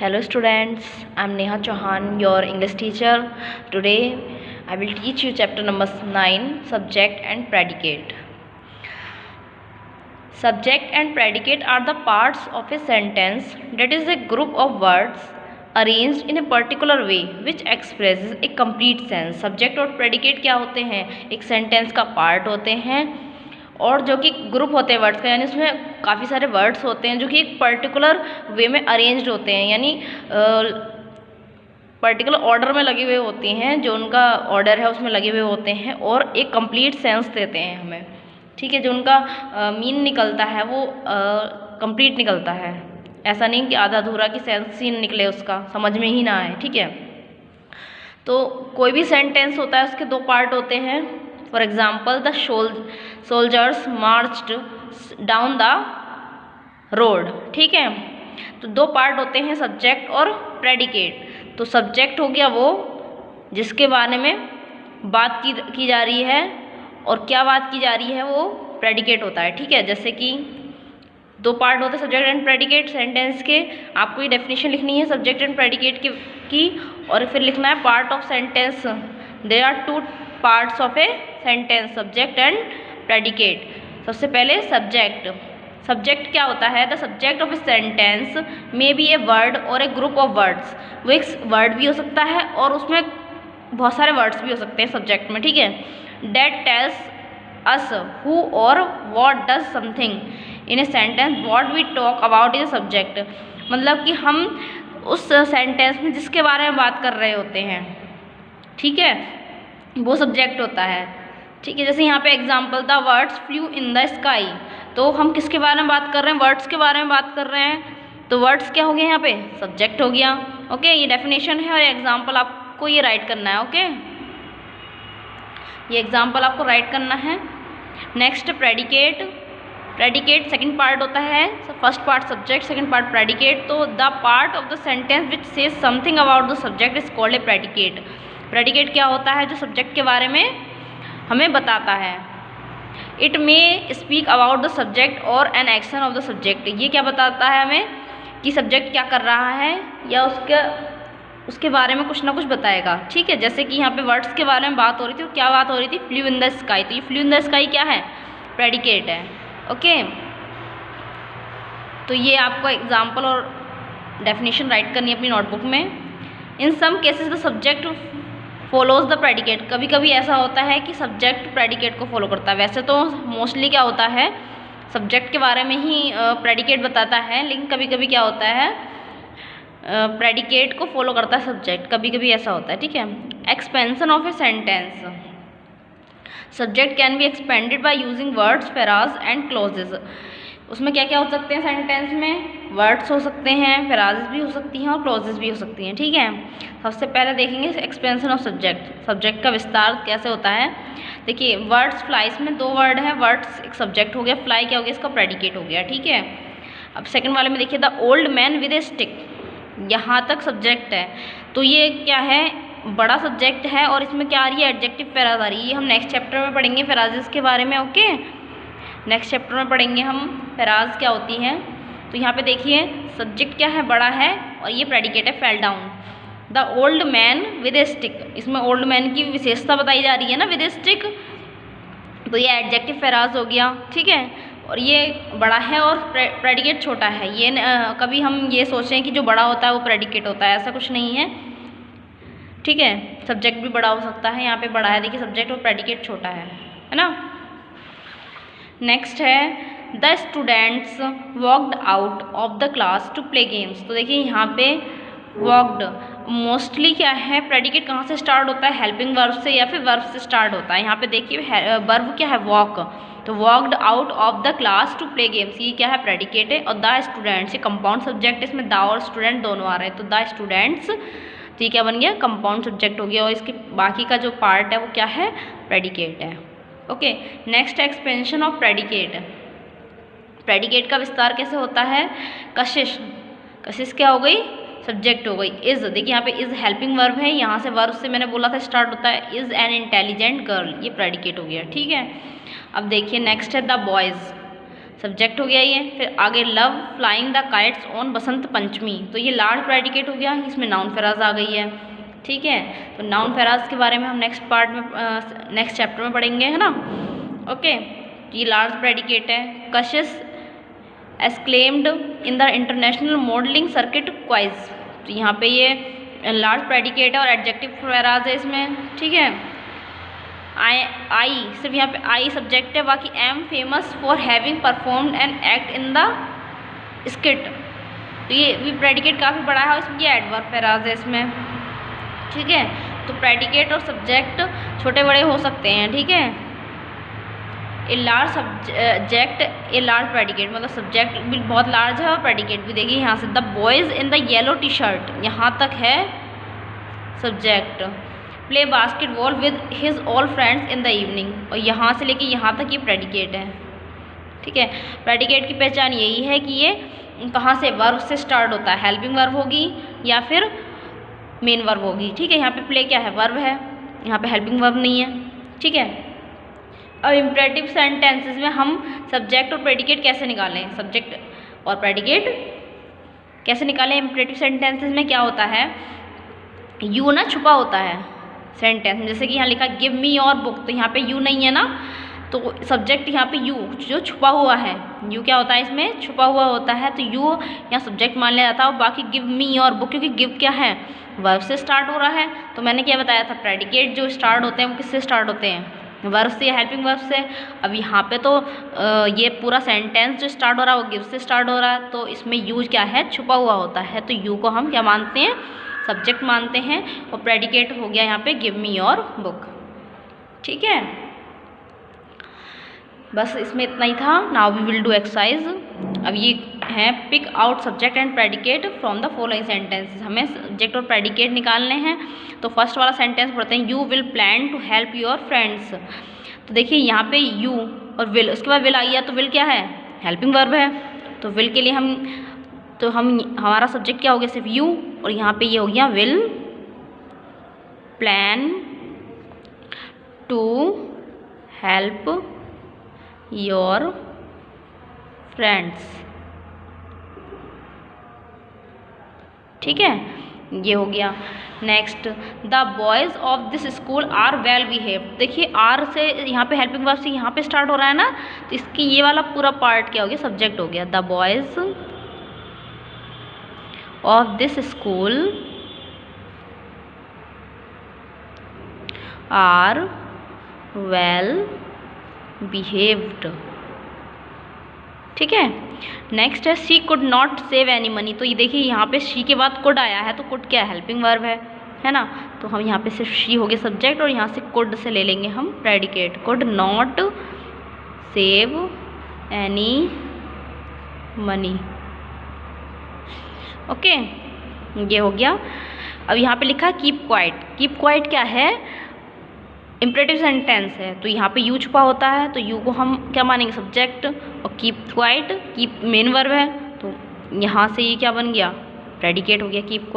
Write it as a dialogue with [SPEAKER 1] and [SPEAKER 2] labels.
[SPEAKER 1] Hello students, I am Neha Chauhan, your English teacher. Today I will teach you chapter number 9, subject and predicate. Subject and predicate are the parts of a sentence that is a group of words arranged in a particular way which expresses a complete sense. Subject और predicate क्या होते हैं? एक sentence का part होते हैं और जो कि ग्रुप होते हैं वर्ड्स का, यानी उसमें काफ़ी सारे वर्ड्स होते हैं जो कि एक पर्टिकुलर वे में अरेंज्ड होते हैं, यानी पर्टिकुलर ऑर्डर में लगे हुए होते हैं, जो उनका ऑर्डर है उसमें लगे हुए होते हैं और एक कंप्लीट सेंस देते हैं हमें। ठीक है, जो उनका मीन निकलता है वो कंप्लीट निकलता है, ऐसा नहीं कि आधा अधूरा की सेंस ही निकले, उसका समझ में ही ना आए। ठीक है, तो कोई भी सेंटेंस होता है उसके दो पार्ट होते हैं। For example, the soldiers marched down the road. ठीक है, तो दो पार्ट होते हैं, सब्जेक्ट और प्रेडिकेट। तो सब्जेक्ट हो गया वो जिसके बारे में बात की जा रही है, और क्या बात की जा रही है वो प्रेडिकेट होता है। ठीक है, जैसे कि दो पार्ट होते हैं सब्जेक्ट एंड प्रेडिकेट सेंटेंस के। आपको ये डेफिनेशन लिखनी है सब्जेक्ट एंड प्रेडिकेट की और फिर लिखना है part of sentence. There are two parts of a sentence, subject and predicate. सबसे पहले सब्जेक्ट। सब्जेक्ट क्या होता है? The subject of a sentence may be a word or a group of words. वो एक वर्ड भी हो सकता है और उसमें बहुत सारे वर्ड्स भी हो सकते हैं सब्जेक्ट में। ठीक है, that tells us who or what does something in a sentence, what we talk about is subject. मतलब कि हम उस सेंटेंस में जिसके बारे में बात कर रहे होते हैं, ठीक है, वो सब्जेक्ट होता है। ठीक है, जैसे यहाँ पे example, the words flu in the sky. तो हम किसके बारे में बात कर रहे हैं? वर्ड्स के बारे में बात कर रहे हैं, तो वर्ड्स क्या हो गया यहाँ पे? सब्जेक्ट हो गया। ओके, ये डेफिनेशन है और एग्जाम्पल आपको ये राइट करना है। ओके, ये एग्जाम्पल आपको राइट करना है। Next, predicate. Predicate second part होता है, first part subject, second part predicate. तो the part of the sentence which says something about the subject is called a predicate. Predicate क्या होता है? जो सब्जेक्ट के बारे में हमें बताता है। It may speak about the subject और an action of the subject. ये क्या बताता है हमें कि सब्जेक्ट क्या कर रहा है, या उसके बारे में कुछ ना कुछ बताएगा। ठीक है, जैसे कि यहाँ पे वर्ड्स के बारे में बात हो रही थी, और क्या बात हो रही थी? Flu in the sky. तो ये फ्लू इन द स्काई क्या है? प्रेडिकेट है। ओके, तो ये आपको एग्जाम्पल और डेफिनेशन राइट करनी है अपनी नोटबुक में। In some cases the subject follows the predicate. कभी कभी ऐसा होता है कि सब्जेक्ट प्रेडिकेट को फॉलो करता है। वैसे तो मोस्टली क्या होता है, सब्जेक्ट के बारे में ही प्रेडिकेट बताता है, लेकिन कभी कभी क्या होता है, प्रेडिकेट को फॉलो करता है सब्जेक्ट, कभी कभी ऐसा होता है। ठीक है, expansion of a sentence. Subject can be expanded by using words, phrase and clauses. उसमें क्या क्या हो सकते हैं सेंटेंस में? वर्ड्स हो सकते हैं, फ्रेजेस भी हो सकती हैं और क्लॉजेस भी हो सकती हैं। ठीक है, सबसे पहले देखेंगे एक्सपेंशन ऑफ सब्जेक्ट। सब्जेक्ट का विस्तार कैसे होता है? देखिए, वर्ड्स फ्लाइज में दो वर्ड है, वर्ड्स एक सब्जेक्ट हो गया, फ्लाई क्या हो गया? इसका प्रेडिकेट हो गया। ठीक है, अब सेकंड वाले में देखिए, the old man with A stick. यहाँ तक सब्जेक्ट है, तो ये क्या है? बड़ा सब्जेक्ट है और इसमें क्या आ रही है? एडजेक्टिव फ्रेज आ रही है। ये हम नेक्स्ट चैप्टर में पढ़ेंगे फ्रेजेस के बारे में। ओके, नेक्स्ट चैप्टर में पढ़ेंगे हम फ्रेज क्या होती हैं। तो यहाँ पे देखिए, सब्जेक्ट क्या है? बड़ा है, और ये प्रेडिकेट है, fell down. The old man with A stick. इसमें ओल्ड मैन की विशेषता बताई जा रही है ना, विद ए स्टिक, तो ये एडजेक्टिव फ्रेज हो गया। ठीक है, और ये बड़ा है और प्रेडिकेट छोटा है। ये कभी हम ये सोचें कि जो बड़ा होता है वो प्रेडिकेट होता है, ऐसा कुछ नहीं है। ठीक है, सब्जेक्ट भी बड़ा हो सकता है, यहाँ पे बड़ा है, देखिए सब्जेक्ट और प्रेडिकेट छोटा है ना। नेक्स्ट है, the students walked out of the class to play games. तो देखिए यहाँ पे वॉकड मोस्टली क्या है? प्रेडिकेट कहाँ से स्टार्ट होता है? हेल्पिंग वर्ब से या फिर वर्ब से स्टार्ट होता है। यहाँ पे देखिए वर्ब क्या है? वॉक। तो walked out of the class to play games, ये क्या है? प्रेडिकेट है। और द स्टूडेंट्स, ये कंपाउंड सब्जेक्ट, इसमें द और स्टूडेंट दोनों आ रहे हैं, तो द स्टूडेंट्स, तो ये क्या बन गया? कंपाउंड सब्जेक्ट हो गया, और इसके बाकी का जो पार्ट है वो क्या है? प्रेडिकेट है। Okay, next expansion of predicate. Predicate का विस्तार कैसे होता है? कशिश। कशिश क्या हो गई? सब्जेक्ट हो गई। इज, देखिए यहाँ पे इज हेल्पिंग वर्ब है, यहाँ से वर्ब से मैंने बोला था स्टार्ट होता है। इज एन इंटेलिजेंट गर्ल, ये प्रेडिकेट हो गया। ठीक है, अब देखिए नेक्स्ट है द बॉयज़। सब्जेक्ट हो गया ये। फिर आगे love flying the kites on Basant Panchami, तो ये लार्ज प्रेडिकेट हो गया, इसमें नाउन फ्रेज आ गई है। ठीक है, तो नाउन फ्रेज के बारे में हम नेक्स्ट पार्ट में नेक्स्ट चैप्टर में पढ़ेंगे, है ना। ओके, ये लार्ज प्रेडिकेट है। Kashish exclaimed in the international modelling circuit quiz, तो यहाँ पे ये लार्ज प्रेडिकेट है और एडजेक्टिव फ्रेज है इसमें। ठीक है, आई सिर्फ यहाँ पे आई सब्जेक्ट है, बाकी M famous for having performed an act in the skit, तो ये भी प्रेडिकेट काफ़ी बड़ा है, इसमें ये एडवर्ब फ्रेज है इसमें। ठीक है, तो प्रेडिकेट और सब्जेक्ट छोटे बड़े हो सकते हैं। ठीक है, a large subject a large predicate, मतलब सब्जेक्ट भी बहुत लार्ज है और प्रेडिकेट भी। देखिए यहाँ से the boys in the yellow T shirt, यहाँ तक है subject. Play basketball with his all friends in the evening, और यहाँ से लेके यहाँ तक ये प्रेडिकेट है। ठीक है, प्रेडिकेट की पहचान यही है कि ये कहाँ से, वर्ब से स्टार्ट होता है, हेल्पिंग वर्ब होगी या फिर मेन वर्ब होगी। ठीक है, यहाँ पे प्ले क्या है, वर्ब है, यहाँ पे हेल्पिंग वर्ब नहीं है। ठीक है, अब इम्परेटिव सेंटेंसेस में हम सब्जेक्ट और प्रेडिकेट कैसे निकालें, सब्जेक्ट और प्रेडिकेट कैसे निकालें। इम्परेटिव सेंटेंसेस में क्या होता है, यू ना छुपा होता है सेंटेंस में, जैसे कि यहाँ लिखा गिव मी योर बुक, तो यहाँ पे यू नहीं है ना, तो सब्जेक्ट यहाँ पे यू जो छुपा हुआ है, यू क्या होता है इसमें, छुपा हुआ होता है, तो यू यहाँ सब्जेक्ट मान लिया जाता है। और बाकी गिव मी योर बुक, क्योंकि गिव क्या है, वर्ब से स्टार्ट हो रहा है, तो मैंने क्या बताया था, प्रेडिकेट जो स्टार्ट होते हैं वो किससे स्टार्ट होते हैं, वर्ब से या हेल्पिंग वर्ब से। अब यहाँ पे तो ये पूरा सेंटेंस जो स्टार्ट हो रहा है वो गिव से स्टार्ट हो रहा है, तो इसमें यूज क्या है, छुपा हुआ होता है, तो यू को हम क्या मानते हैं, सब्जेक्ट मानते हैं। और प्रेडिकेट हो गया यहाँ पे गिव मी योर बुक। ठीक है, बस इसमें इतना ही था। Now we will do exercise. अब ये है pick out subject and predicate from the following sentences, हमें सब्जेक्ट और प्रेडिकेट निकालने हैं। तो फर्स्ट वाला सेंटेंस पढ़ते हैं, you will plan to help your friends. तो देखिए यहाँ पे यू और विल, उसके बाद विल आ गया, तो विल क्या है, हेल्पिंग वर्ब है, तो विल के लिए हम हमारा सब्जेक्ट क्या हो गया, सिर्फ यू, और यहाँ पे ये हो गया will plan to help your friends. ठीक है, ये हो गया। Next, the boys of this school are well behaved. देखिए आर से यहाँ पे हेल्पिंग वर्ब से यहाँ पे स्टार्ट हो रहा है ना, तो इसकी ये वाला पूरा पार्ट क्या हो गया, सब्जेक्ट हो गया। The boys of this school are well behaved. ठीक है, नेक्स्ट है she could not save any money. तो ये देखिए यहाँ पे शी के बाद कुड आया है, तो कुड क्या है, हेल्पिंग वर्ब है ना, तो हम यहाँ पे सिर्फ शी हो गए सब्जेक्ट, और यहाँ से कुड से ले लेंगे हम predicate, could not save any money. Okay, ये हो गया। अब यहाँ पे लिखा कीप क्वाइट। कीप क्वाइट क्या है, इम्परेटिव सेंटेंस है, तो यहाँ पे यू छुपा होता है, तो यू को हम क्या मानेंगे, सब्जेक्ट, और keep quiet keep main verb है, तो यहाँ से ये क्या बन गया, प्रेडिकेट हो गया कीप।